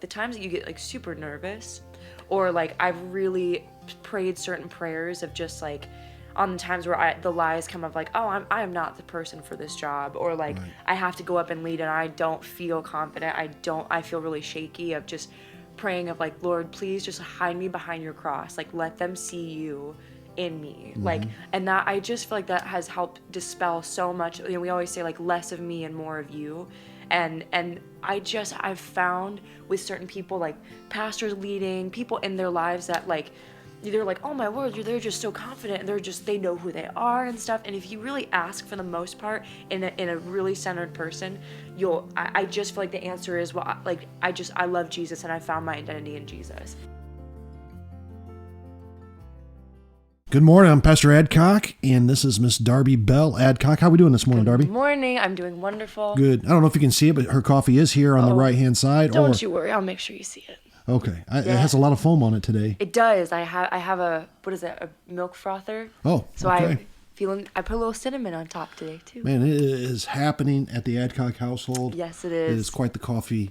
The times that you get like super nervous, or like I've really prayed certain prayers of just like on the times where the lies come of like, oh, I am not the person for this job, or like Right. I have to go up and lead and I don't feel confident. I feel really shaky of just praying of like, Lord, please just hide me behind your cross. Like let them see you in me. Like, and that I just feel like that has helped dispel so much. You know, we always say like less of me and more of you. And I've found with certain people, like pastors leading people in their lives, that like they're like, oh my word, they're just so confident, and they know who they are and stuff. And if you really ask, for the most part, in a really centered person, I just feel like the answer is, well, like I love Jesus and I found my identity in Jesus. Good morning. I'm Pastor Adcock, and this is Miss Darby Bell Adcock. How we doing this morning, Darby? Good morning. I'm doing wonderful. Good. I don't know if you can see it, but her coffee is here on the right-hand side. Don't you worry. I'll make sure you see it. Okay. It has a lot of foam on it today. It does. I have a, what is it, a milk frother. Oh, So okay. I put a little cinnamon on top today too. Man, it is happening at the Adcock household. Yes, it It is. is quite the coffee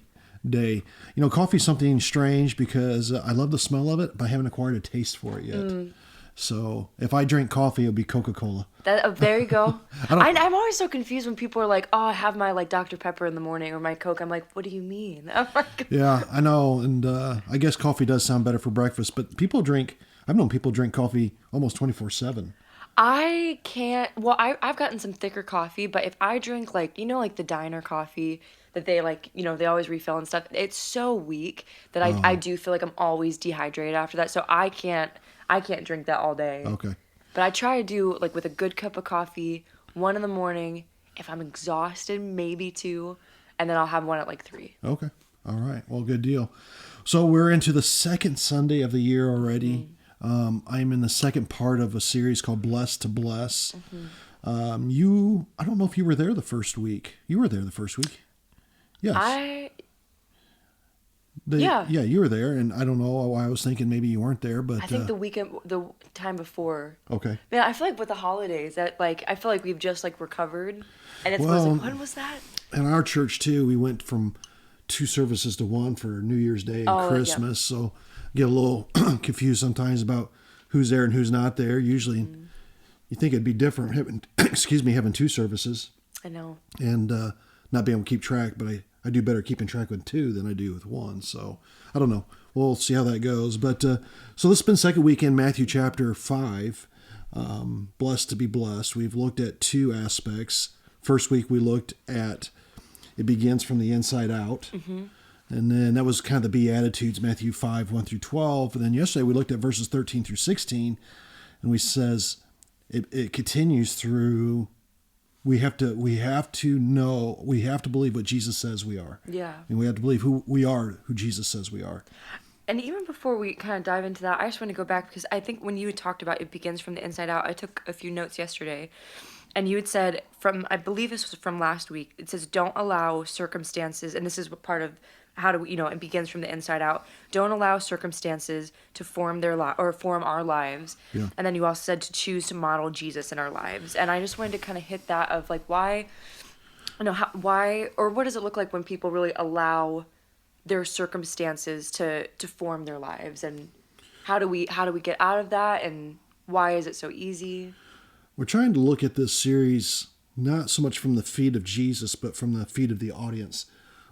day. You know, coffee is something strange because I love the smell of it, but I haven't acquired a taste for it yet. So if I drink coffee, it'll be Coca-Cola. There you go. I'm always so confused when people are like, oh, I have my like Dr. Pepper in the morning or my Coke. I'm like, what do you mean? I'm like, Yeah, I know. And I guess coffee does sound better for breakfast, but I've known people drink coffee almost 24/7. I can't. Well, I've gotten some thicker coffee, but if I drink like, like the diner coffee that they like, they always refill and stuff, it's so weak that I do feel like I'm always dehydrated after that. So I can't drink that all day. Okay. But I try to do like with a good cup of coffee, 1 in the morning. If I'm exhausted, maybe 2, and then I'll have one at like 3. Okay. All right. Well, good deal. So we're into the second Sunday of the year already. I'm in the second part of a series called Blessed to Bless. I don't know if you were there the first week. You were there the first week. Yes. Yeah. Yeah, you were there, and I don't know why I was thinking maybe you weren't there, but I think the time before. okay. Man, I feel like with the holidays that like I feel like we've just like recovered, and it's Well, like, when was that? In our church too, we went from 2 services to 1 for New Year's Day and Oh, Christmas. So get a little confused sometimes about who's there and who's not there. Usually, you think it'd be different having, having 2 services I know. and not being able to keep track. But I do better keeping track with 2 than I do with 1. So I don't know. We'll see how that goes. But so this has been second week in Matthew chapter 5. Blessed to be blessed. We've looked at 2 aspects. First week we looked at it begins from the inside out. And then that was kind of the Beatitudes, Matthew 5, 1 through 12. And then yesterday we looked at verses 13 through 16. And we says it continues through, we have to believe what Jesus says we are. Yeah. And we have to believe who we are, who Jesus says we are. And even before we kind of dive into that, I just want to go back because I think when you had talked about it begins from the inside out, I took a few notes yesterday. And you had said I believe this was from last week, it says, don't allow circumstances, and this is part of how do we, it begins from the inside out. Don't allow circumstances to form form our lives. Yeah. And then you also said to choose to model Jesus in our lives. And I just wanted to kind of hit that of like, why, why, or what does it look like when people really allow their circumstances to form their lives, and how do we get out of that, and why is it so easy? We're trying to look at this series not so much from the feet of Jesus, but from the feet of the audience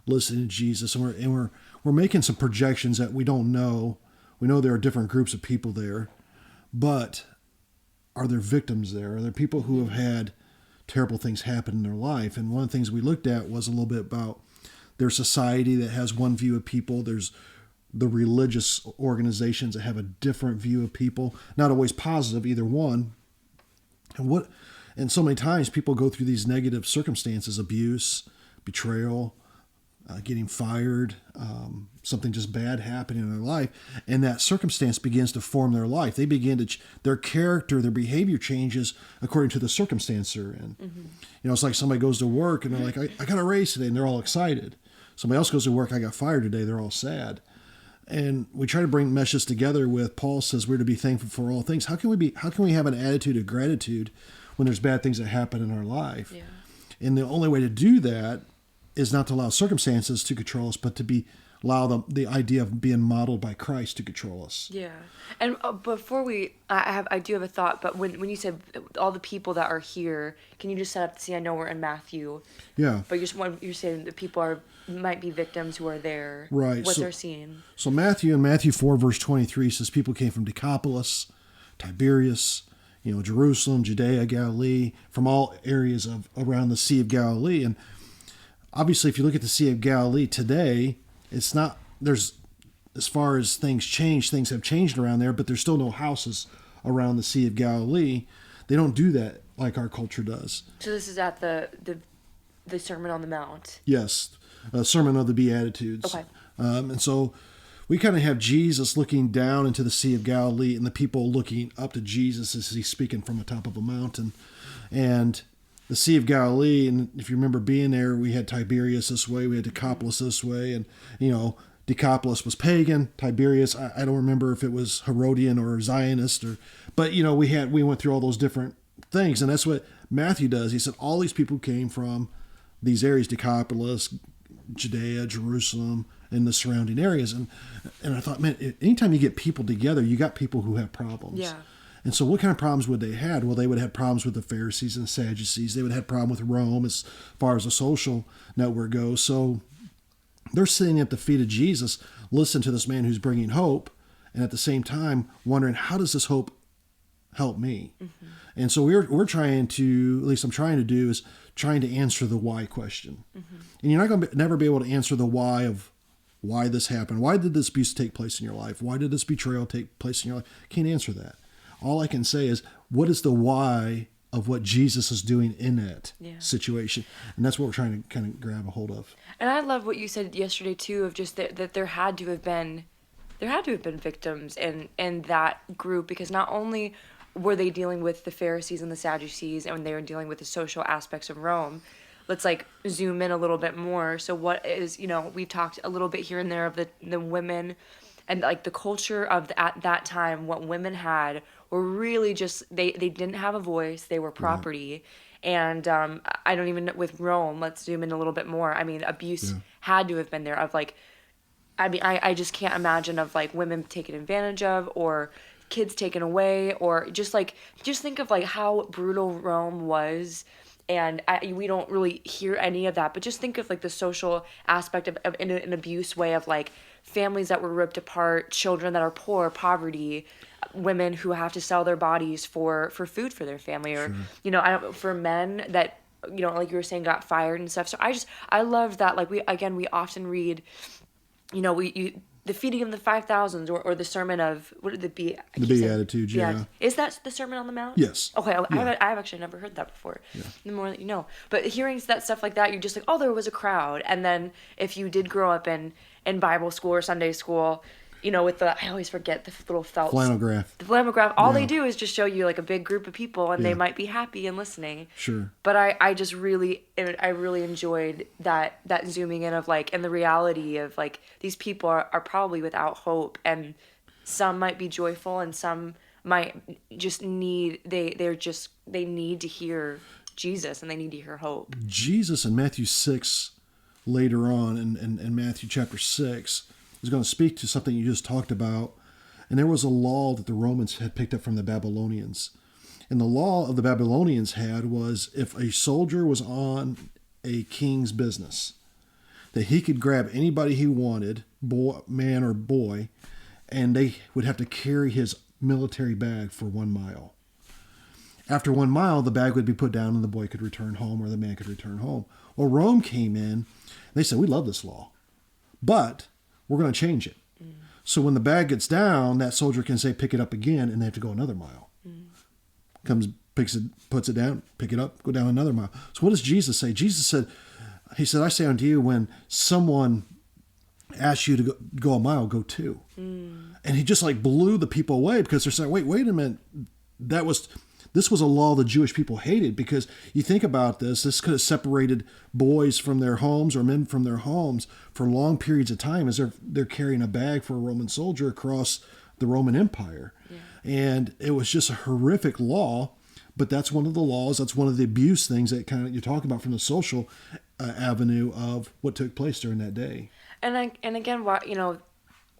listening to Jesus. And we're making some projections that we don't know. We know there are different groups of people there, but are there victims there? Are there people who have had terrible things happen in their life? And one of the things we looked at was a little bit about their society that has one view of people. There's the religious organizations that have a different view of people, not always positive, either one. And so many times people go through these negative circumstances, abuse, betrayal, getting fired, something just bad happening in their life, and that circumstance begins to form their life. They begin to, their character, their behavior changes according to the circumstance they're in. It's like somebody goes to work and they're like, I got a raise today, and they're all excited. Somebody else goes to work, I got fired today, they're all sad. And we try to bring meshes together with Paul says we're to be thankful for all things. How can we have an attitude of gratitude when there's bad things that happen in our life? Yeah. And the only way to do that is not to allow circumstances to control us, but to be allow the idea of being modeled by Christ to control us. Yeah. And before I do have a thought, but when you said all the people that are here, can you just set up the scene? I know we're in Matthew, Yeah. but you're saying that people might be victims who are there. Right. What they're seeing. So in Matthew 4, verse 23 says people came from Decapolis, Tiberias, Jerusalem, Judea, Galilee, from all areas around the Sea of Galilee. And obviously, if you look at the Sea of Galilee today, it's not, as far as things have changed around there, but there's still no houses around the Sea of Galilee. They don't do that like our culture does. So this is at the Sermon on the Mount. Yes, a Sermon of the Beatitudes. Okay. And so we kind of have Jesus looking down into the Sea of Galilee and the people looking up to Jesus as he's speaking from the top of a mountain. And the Sea of Galilee, and if you remember being there, we had Tiberias this way, we had Decapolis this way, and, Decapolis was pagan. Tiberias, I don't remember if it was Herodian or Zionist, but, we went through all those different things, and that's what Matthew does. He said all these people came from these areas, Decapolis, Judea, Jerusalem, and the surrounding areas. And I thought, man, anytime you get people together, you got people who have problems. Yeah. And so what kind of problems would they had? Well, they would have problems with the Pharisees and the Sadducees. They would have problem with Rome as far as the social network goes. So they're sitting at the feet of Jesus, listening to this man who's bringing hope, and at the same time wondering, how does this hope help me? Mm-hmm. And so we're trying to, at least I'm trying to do, is trying to answer the why question. Mm-hmm. And you're not going to never be able to answer the why of why this happened. Why did this abuse take place in your life? Why did this betrayal take place in your life? Can't answer that. All I can say is, what is the why of what Jesus is doing in that situation? And that's what we're trying to kind of grab a hold of. And I love what you said yesterday too, of just that there had to have been victims in that group, because not only were they dealing with the Pharisees and the Sadducees, and they were dealing with the social aspects of Rome. Let's zoom in a little bit more. So what is, we've talked a little bit here and there of the women and the culture of at that time, what women had were really just, they didn't have a voice. They were property. And I don't even know, with Rome, let's zoom in a little bit more. I mean, abuse had to have been there of I just can't imagine of women taken advantage of, or kids taken away, or just think of how brutal Rome was. And we don't really hear any of that, but just think of the social aspect of in an abuse way of families that were ripped apart, children that are poor, poverty, women who have to sell their bodies for food for their family, or for men that like you were saying got fired and stuff. So I love that. We often read, the feeding of the 5,000s, or the sermon of, what did it be? The Beatitudes, yeah. Is that the Sermon on the Mount? Yes. Okay, I've actually never heard that before. Yeah. The more that you know. But hearing that stuff like that, you're just oh, there was a crowd. And then if you did grow up in Bible school or Sunday school, with I always forget the little felt. Flannel graph. The flannel graph. All they do is just show you a big group of people, and they might be happy and listening. Sure. But I really enjoyed that zooming in of and the reality of these people are probably without hope, and some might be joyful, and some might just need they need to hear Jesus, and they need to hear hope. Jesus in Matthew 6, later on in Matthew chapter 6, is going to speak to something you just talked about. And there was a law that the Romans had picked up from the Babylonians. And the law of the Babylonians was if a soldier was on a king's business, that he could grab anybody he wanted, man or boy, and they would have to carry his military bag for 1 mile. After 1 mile, the bag would be put down and the boy could return home, or the man could return home. Well, Rome came in. They said, we love this law, but we're going to change it. Mm. So when the bag gets down, that soldier can say, pick it up again, and they have to go another mile. Mm. Comes, picks it, puts it down, pick it up, go down another mile. So what does Jesus say? Jesus said, I say unto you, when someone asks you to go a mile, go 2. Mm. And he just blew the people away, because they're saying, wait a minute, this was a law the Jewish people hated, because you think about this could have separated boys from their homes or men from their homes for long periods of time as they're carrying a bag for a Roman soldier across the Roman Empire. Yeah. And it was just a horrific law, but that's one of the laws, that's one of the abuse things that kind of you're talking about from the social avenue of what took place during that day. And again, what,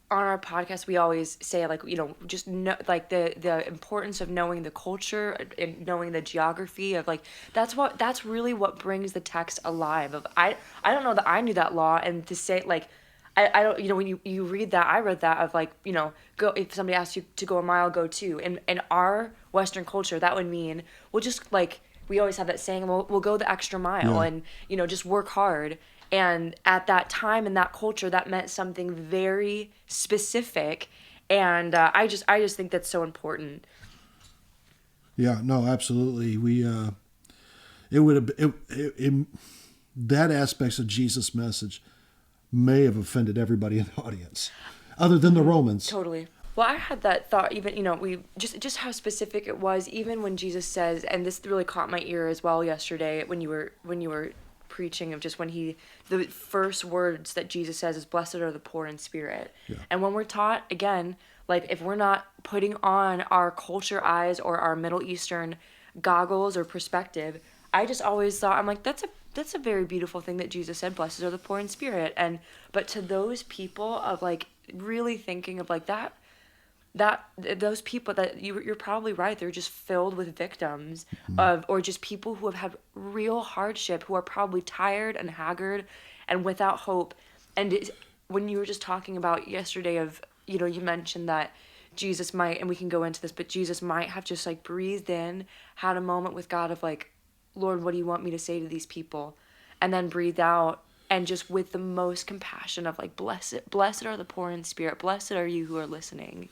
on our podcast we always say, like, just know, like, the importance of knowing the culture and knowing the geography of, like, that's really what brings the text alive. Of I don't know that I knew that law, and to say, like, I don't, when you read that, I read that of, like, go, if somebody asks you to go a mile, go two. In our Western culture, that would mean we'll just, like, we always have that saying, we'll go the extra mile, Yeah. and just work hard. And at that time in that culture, that meant something very specific, and I just think that's so important. Yeah, no, absolutely. It would have that aspects of Jesus' message may have offended everybody in the audience, other than the Romans. Totally. Well, I had that thought, even, we just how specific it was, even when Jesus says, and this really caught my ear as well yesterday when you were preaching, of just when the first words that Jesus says is, "Blessed are the poor in spirit." Yeah. And when we're taught, again, like, if we're not putting on our culture eyes or our Middle Eastern goggles or perspective, I just always thought, I'm like, that's a very beautiful thing that Jesus said, "Blessed are the poor in spirit." And but to those people, of, like, really thinking of, like, that those people, that you're probably right, they're just filled with victims of, or just people who have had real hardship, who are probably tired and haggard and without hope. And when you were just talking about yesterday of, you mentioned that Jesus might, and we can go into this, but Jesus might have just, like, breathed in, had a moment with God of, like, "Lord, what do you want me to say to these people?" And then breathed out, and just with the most compassion of, like, blessed are the poor in spirit, blessed are you who are listening.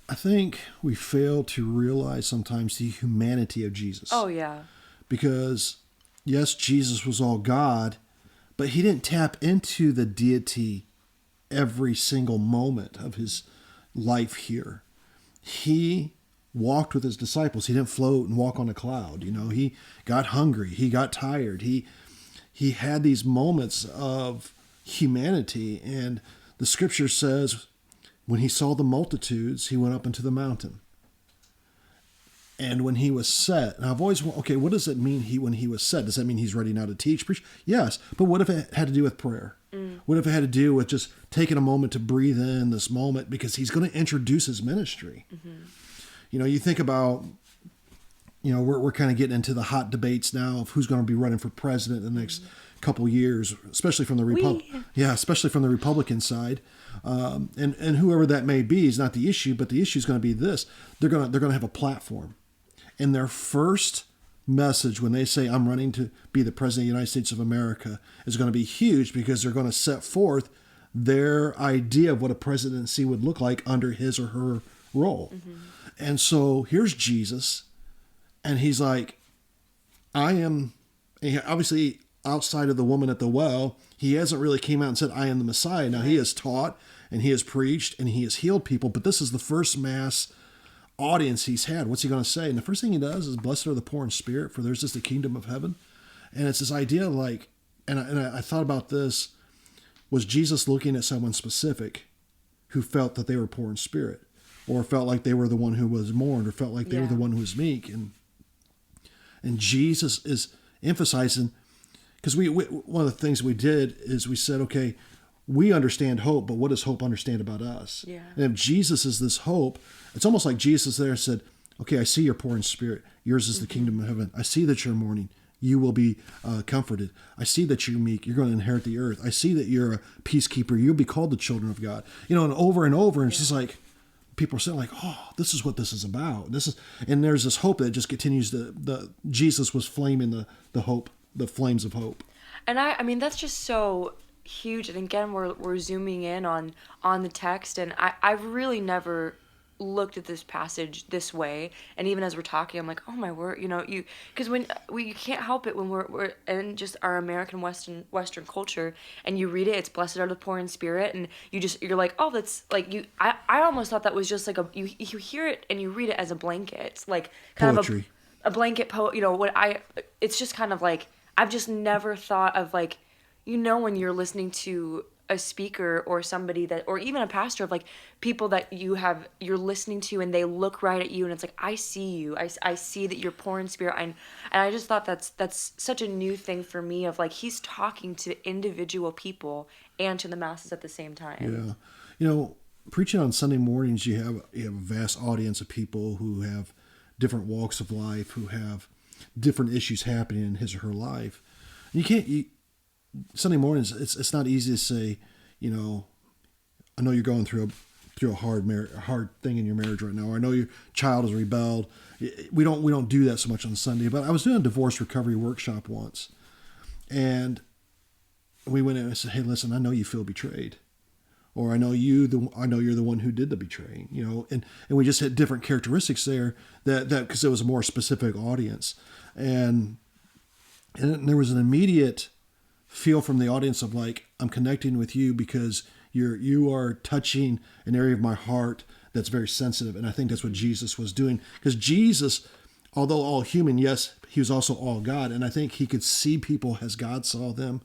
I think we fail to realize sometimes the humanity of Jesus. Oh yeah. Because, yes, Jesus was all God, but he didn't tap into the deity every single moment of his life here. He walked with his disciples. He didn't float and walk on a cloud. He got hungry. He got tired. He had these moments of humanity. And the scripture says, when he saw the multitudes, he went up into the mountain. And when he was set, and I've always, okay, what does it mean when he was set? Does that mean he's ready now to teach, preach? Yes, but what if it had to do with prayer? What if it had to do with just taking a moment to breathe in this moment, because he's going to introduce his ministry? You think about, we're kind of getting into the hot debates now of who's going to be running for president in the next couple years, especially from the especially from the Republican side. And whoever that may be is not the issue, but the issue is going to be this: they're going to have a platform, and their first message when they say, "I'm running to be the president of the United States of America," is going to be huge, because they're going to set forth their idea of what a presidency would look like under his or her role. And so here's Jesus, and he's like, "I am," and obviously, outside of the woman at the well, he hasn't really came out and said, "I am the Messiah." Now, he has taught and he has preached and he has healed people, but this is the first mass audience he's had. What's he going to say? And the first thing he does is, "Blessed are the poor in spirit, for theirs is the kingdom of heaven." And it's this idea, like, and I thought about this, was Jesus looking at someone specific who felt that they were poor in spirit, or felt like they were the one who was mourned, or felt like they were the one who was meek? And Jesus is emphasizing, because we one of the things we did is we said, okay, we understand hope, but what does hope understand about us? Yeah. And if Jesus is this hope, it's almost like Jesus there said, "Okay, I see you're poor in spirit. Yours is the kingdom of heaven. I see that you're mourning. You will be comforted. I see that you're meek. You're going to inherit the earth. I see that you're a peacekeeper. You'll be called the children of God." And over, and it's just like, people are saying, like, "Oh, this is what this is about." And there's this hope that just continues. Jesus was flaming the hope, the flames of hope. And I mean, that's just so huge. And again, we're zooming in on the text, and I've really never looked at this passage this way. And even as we're talking, I'm like, oh my word, because when you can't help it when we're in just our American Western culture, and you read it, it's "Blessed are the poor in spirit," and you're like, oh, that's like I almost thought that was just like you hear it and you read it as a blanket, like kind Poetry. of a blanket it's just kind of like, I've just never thought of, like, when you're listening to a speaker or somebody that, or even a pastor, of, like, people that you're listening to, and they look right at you, and it's like, I see you. I see that you're poor in spirit. And I just thought that's such a new thing for me, of, like, he's talking to individual people and to the masses at the same time. Yeah. You know, preaching on Sunday mornings, you have a vast audience of people who have different walks of life, who have different issues happening in his or her life. And Sunday mornings, it's not easy to say, you know, I know you're going through a hard thing in your marriage right now, or I know your child has rebelled. We don't do that so much on Sunday. But I was doing a divorce recovery workshop once, and we went in and I said, "Hey, listen, I know you feel betrayed, or I know you're the one who did the betraying." You know, and we just had different characteristics there that because it was a more specific audience, and there was an immediate feel from the audience of like, I'm connecting with you because you are touching an area of my heart that's very sensitive. And I think that's what Jesus was doing, because Jesus, although all human, yes, he was also all God. And I think he could see people as God saw them.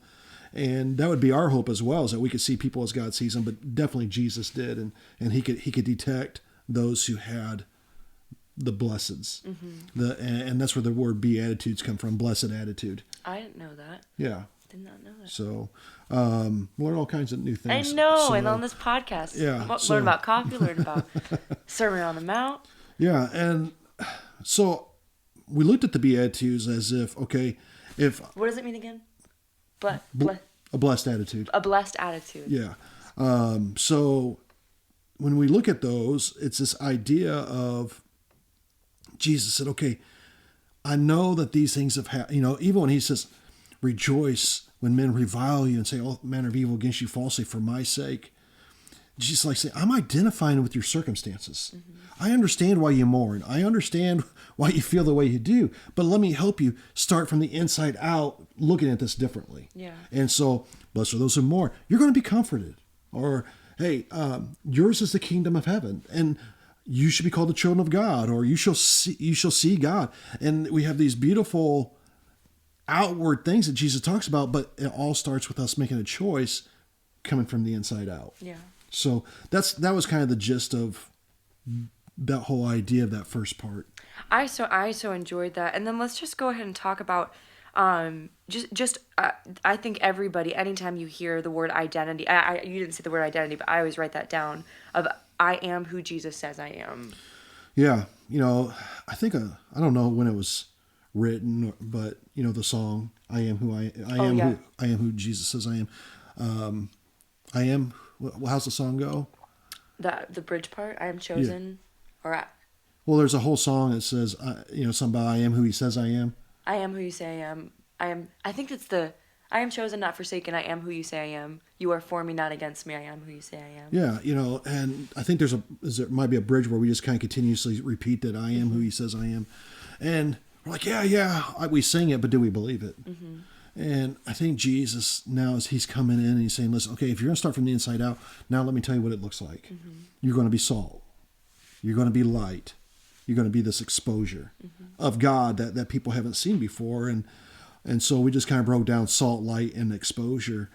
And that would be our hope as well, is that we could see people as God sees them, but definitely Jesus did. And he could detect those who had the blesseds. And that's where the word beatitudes come from, blessed attitude. I didn't know that. Yeah. Did not know that. So, learn all kinds of new things. I know, so, and on this podcast, yeah, learn about coffee, learn about Sermon on the Mount. Yeah, and so we looked at the Beatitudes as if, okay, what does it mean again? a blessed attitude. A blessed attitude. Yeah. So when we look at those, it's this idea of Jesus said, okay, I know that these things have happened. You know, even when he says, rejoice when men revile you and say all manner of evil against you falsely for my sake. Jesus like saying, I'm identifying with your circumstances. I understand why you mourn. I understand why you feel the way you do. But let me help you start from the inside out, looking at this differently. Yeah. And so, blessed are those who mourn. You're going to be comforted. Or, hey, yours is the kingdom of heaven, and you should be called the children of God, or you shall see God. And we have these beautiful outward things that Jesus talks about, but it all starts with us making a choice coming from the inside out. Yeah. So that was kind of the gist of that whole idea of that first part. I so enjoyed that. And then let's just go ahead and talk about I think everybody, anytime you hear the word identity, you didn't say the word identity, but I always write that down, of I am who Jesus says I am. Yeah. You know, I think, I don't know when it was written, but you know, the song, I am who I am who Jesus says I am. I am, how's the song go? The bridge part, I am chosen, Well, there's a whole song that says, somebody, I am who he says I am. I am who you say I am. I think it's I am chosen, not forsaken. I am who you say I am. You are for me, not against me. I am who you say I am. Yeah, you know, and I think there might be a bridge where we just kind of continuously repeat that I am who he says I am. And we're like, we sing it, but do we believe it? And I think Jesus now, as he's coming in and he's saying, listen, okay, if you're going to start from the inside out, now let me tell you what it looks like. You're going to be salt. You're going to be light. You're going to be this exposure of God that people haven't seen before. And so we just kind of broke down salt, light, and exposure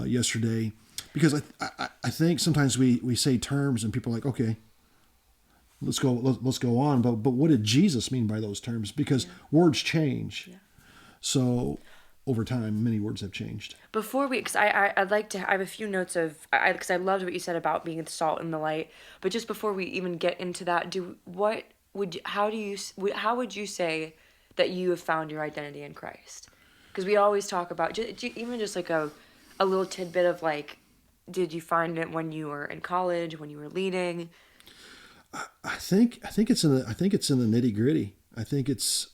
yesterday, because I think sometimes we say terms and people are like, okay, let's go on. But what did Jesus mean by those terms? Because words change. Yeah. So over time, many words have changed. Before we, because I'd like to, I have a few notes because I loved what you said about being the salt and the light. But just before we even get into that, how would you say that you have found your identity in Christ? Because we always talk about even just like a little tidbit of like, did you find it when you were in college, when you were leading? I think it's in the nitty gritty. I think it's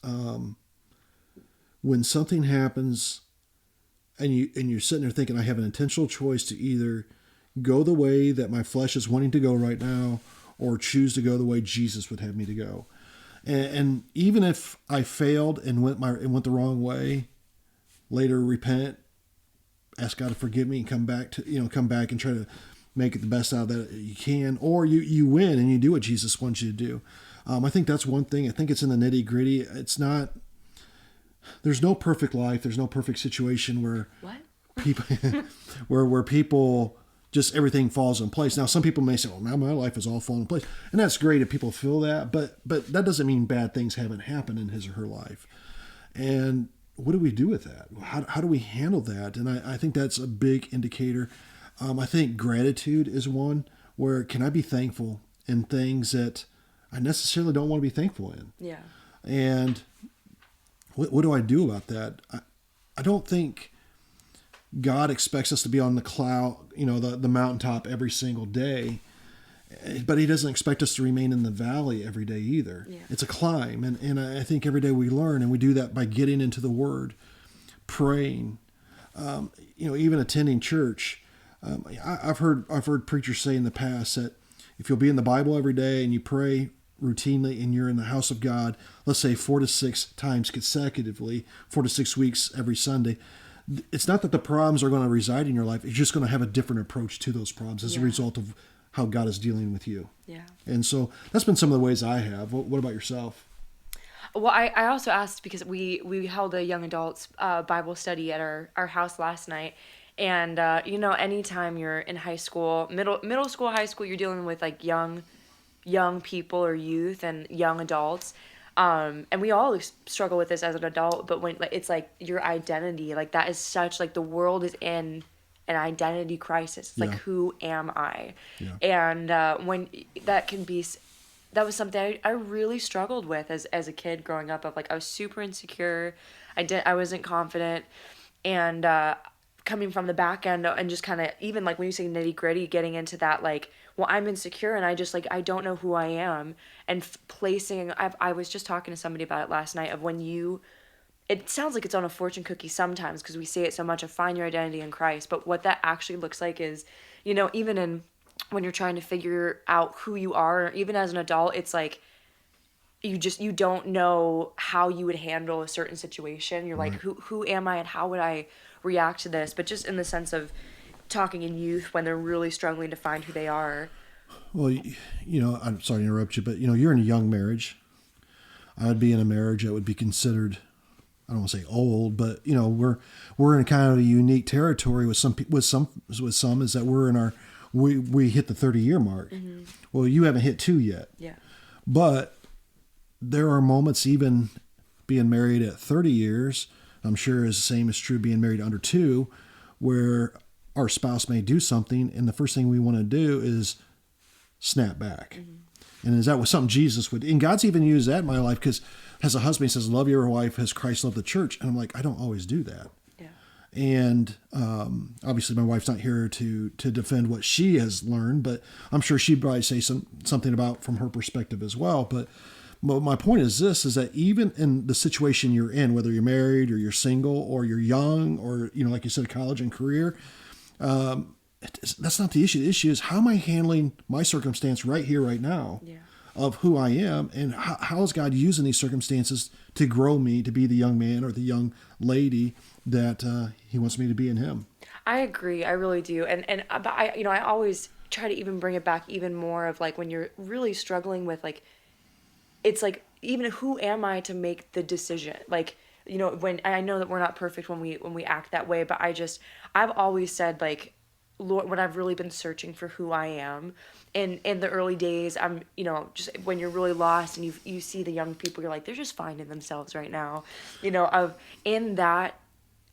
when something happens and you're sitting there thinking, I have an intentional choice to either go the way that my flesh is wanting to go right now, or choose to go the way Jesus would have me to go. And even if I failed and went the wrong way, later repent, ask God to forgive me, and come back and try to make it the best out of that you can, or you win and you do what Jesus wants you to do. I think that's one thing. I think it's in the nitty gritty. It's not. There's no perfect life. There's no perfect situation where people where people just everything falls in place. Now, some people may say, "Well, now my life is all falling in place," and that's great if people feel that. But that doesn't mean bad things haven't happened in his or her life. And what do we do with that? How do we handle that? And I think that's a big indicator. I think gratitude is one where can I be thankful in things that I necessarily don't want to be thankful in. Yeah. And what do I do about that? I don't think God expects us to be on the cloud, the mountaintop every single day, but he doesn't expect us to remain in the valley every day either. Yeah. It's a climb. And I think every day we learn, and we do that by getting into the Word, praying, even attending church. I've heard preachers say in the past that if you'll be in the Bible every day and you pray routinely and you're in the house of God, let's say 4 to 6 times consecutively, 4 to 6 weeks every Sunday, it's not that the problems are going to reside in your life. It's just going to have a different approach to those problems as a result of how God is dealing with you. Yeah. And so that's been some of the ways I have. What about yourself? Well, I also asked because we held a young adults Bible study at our house last night. And, anytime you're in high school, middle school, high school, you're dealing with like young people or youth and young adults. And we all struggle with this as an adult, but when it's like your identity, like that is such like the world is in an identity crisis. It's like, who am I? Yeah. And when that was something I really struggled with as a kid growing up. Of like I was super insecure, I wasn't confident, and coming from the back end and just kind of even like when you say nitty gritty, getting into that like, well, I'm insecure and I just like I don't know who I am, and placing. I was just talking to somebody about it last night of when it sounds like it's on a fortune cookie sometimes because we say it so much of find your identity in Christ, but what that actually looks like is, even in when you're trying to figure out who you are, even as an adult, it's like you don't know how you would handle a certain situation. You're like, who am I and how would I react to this? But just in the sense of talking in youth when they're really struggling to find who they are. Well, I'm sorry to interrupt you, but you're in a young marriage. I would be in a marriage that would be considered, I don't want to say old, but we're in kind of a unique territory with some is that we hit the 30-year mark. Mm-hmm. Well, you haven't hit 2 yet. Yeah. But there are moments even being married at 30 years, I'm sure is the same as true being married under 2, where our spouse may do something and the first thing we want to do is snap back. Mm-hmm. And is that what something Jesus would, and God's even used that in my life because as a husband, he says, love your wife as Christ loved the church. And I'm like, I don't always do that. Yeah. And obviously my wife's not here to defend what she has learned, but I'm sure she'd probably say something about from her perspective as well. But my point is this, is that even in the situation you're in, whether you're married or you're single or you're young or, like you said, college and career, that's not the issue. The issue is how am I handling my circumstance right here, right now of who I am, and how is God using these circumstances to grow me to be the young man or the young lady that he wants me to be in him. I agree. I really do. But I always try to even bring it back even more of like when you're really struggling with like, it's like, even who am I to make the decision? Like, when I know that we're not perfect when we act that way, but I've always said like, Lord, when I've really been searching for who I am, and in the early days, I'm, just when you're really lost and you see the young people, you're like, they're just finding themselves right now, in that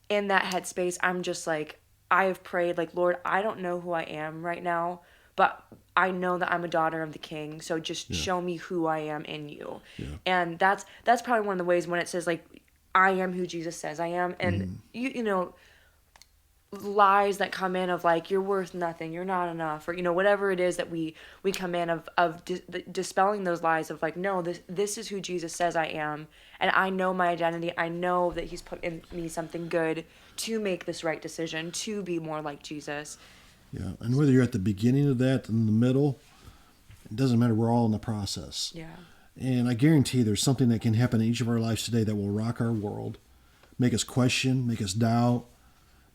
headspace, I'm just like, I have prayed like, Lord, I don't know who I am right now, but I know that I'm a daughter of the King, so just show me who I am in you. Yeah. And that's probably one of the ways when it says like, I am who Jesus says I am, and lies that come in of like, you're worth nothing, you're not enough, or whatever it is that we come in of dispelling those lies of like, no, this is who Jesus says I am, and I know my identity. I know that he's put in me something good to make this right decision, to be more like Jesus. Yeah, and whether you're at the beginning of that, in the middle, it doesn't matter. We're all in the process. Yeah. And I guarantee there's something that can happen in each of our lives today that will rock our world, make us question, make us doubt,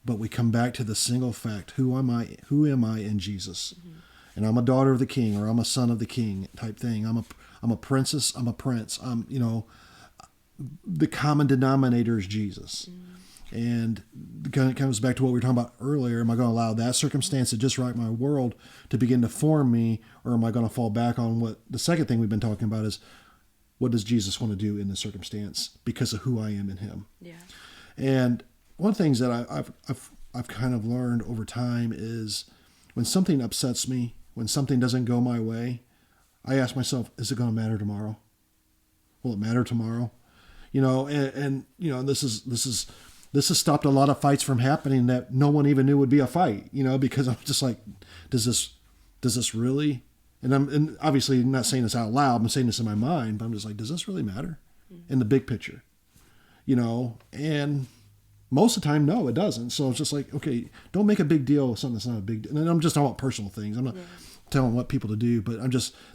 but we come back to the single fact: who am I? Who am I in Jesus? Mm-hmm. And I'm a daughter of the King, or I'm a son of the King, type thing. I'm a princess. I'm a prince. The common denominator is Jesus. Mm-hmm. And it comes back to what we were talking about earlier. Am I going to allow that circumstance to just rock my world to begin to form me? Or am I going to fall back on what the second thing we've been talking about is, what does Jesus want to do in this circumstance because of who I am in him? Yeah. And one of the things that I've kind of learned over time is when something upsets me, when something doesn't go my way, I ask myself, is it going to matter tomorrow? Will it matter tomorrow? And this has stopped a lot of fights from happening that no one even knew would be a fight, because I'm just like, does this really? And obviously not saying this out loud, I'm saying this in my mind, but I'm just like, does this really matter in the big picture? And most of the time, no, it doesn't. So it's just like, okay, don't make a big deal of something that's not a big deal. And I'm just talking about personal things. I'm not telling what people to do, but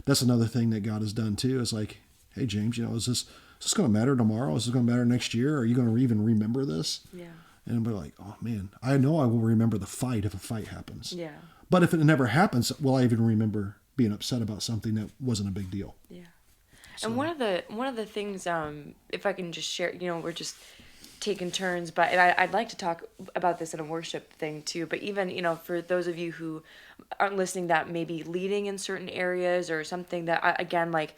that's another thing that God has done too. It's like, hey, James, is this going to matter tomorrow? Is this going to matter next year? Are you going to even remember this? Yeah. And I'm like, oh man, I know I will remember the fight if a fight happens. Yeah. But if it never happens, will I even remember being upset about something that wasn't a big deal? Yeah. So. And one of the things, if I can just share, we're just taking turns, but I'd like to talk about this in a worship thing too. But even, for those of you who aren't listening that may be leading in certain areas or something that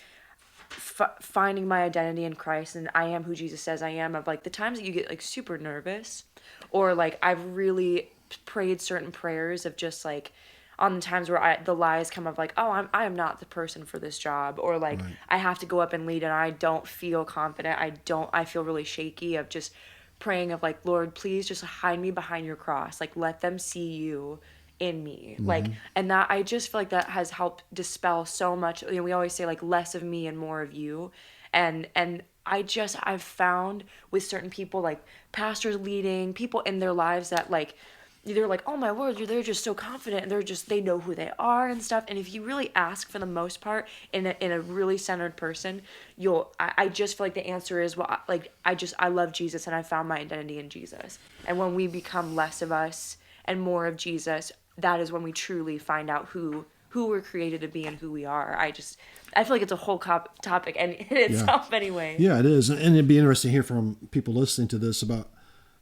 finding my identity in Christ and I am who Jesus says I am, of like the times that you get like super nervous or like I've really prayed certain prayers of just like on the times where the lies come of like, oh, I am not the person for this job, or like right. I have to go up and lead and I don't feel confident. I feel really shaky of just praying of like, Lord, please just hide me behind your cross. Like let them see you in me. Mm-hmm. Like, and that I just feel like that has helped dispel so much. We always say like less of me and more of you. And I've found with certain people, like pastors leading people in their lives that like, they're like, oh my Lord, they're just so confident and they know who they are and stuff. And if you really ask for the most part in a really centered person, I just feel like the answer is, well, like, I love Jesus and I found my identity in Jesus. And when we become less of us and more of Jesus, that is when we truly find out who we're created to be and who we are. I feel like it's a whole topic and in itself anyway. Yeah, it is. And it'd be interesting to hear from people listening to this about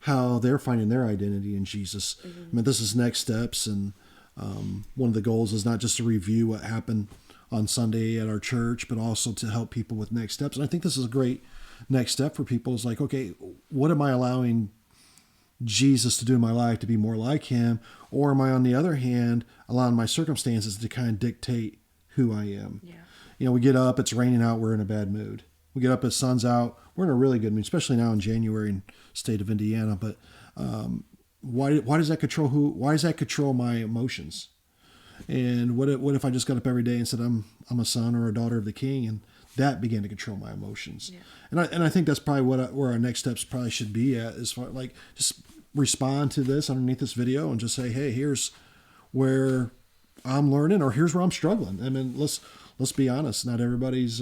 how they're finding their identity in Jesus. Mm-hmm. I mean, this is next steps. And one of the goals is not just to review what happened on Sunday at our church, but also to help people with next steps. And I think this is a great next step for people. Is like, okay, what am I allowing Jesus to do in my life to be more like him? Or am I, on the other hand, allowing my circumstances to kind of dictate who I am? Yeah. We get up, it's raining out, we're in a bad mood. We get up, the sun's out, we're in a really good mood, especially now in January in the state of Indiana. But why does that control my emotions? And what if I just got up every day and said I'm a son or a daughter of the King, and that began to control my emotions? Yeah. And I think that's probably where our next steps probably should be at, is like just respond to this underneath this video and just say, hey, here's where I'm learning, or here's where I'm struggling. I mean, let's be honest. Not everybody is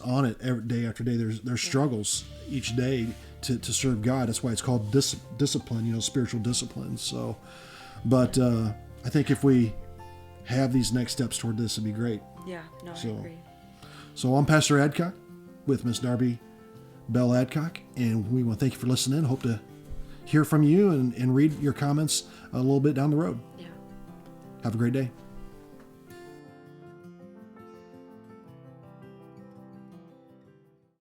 on it day after day. There's struggles each day to serve God. That's why it's called discipline, spiritual discipline. So, but I think if we have these next steps toward this, it'd be great. Yeah, no, I agree. So I'm Pastor Adcock with Miss Darby Bell Adcock, and we want to thank you for listening. Hope to hear from you and read your comments a little bit down the road. Yeah. Have a great day.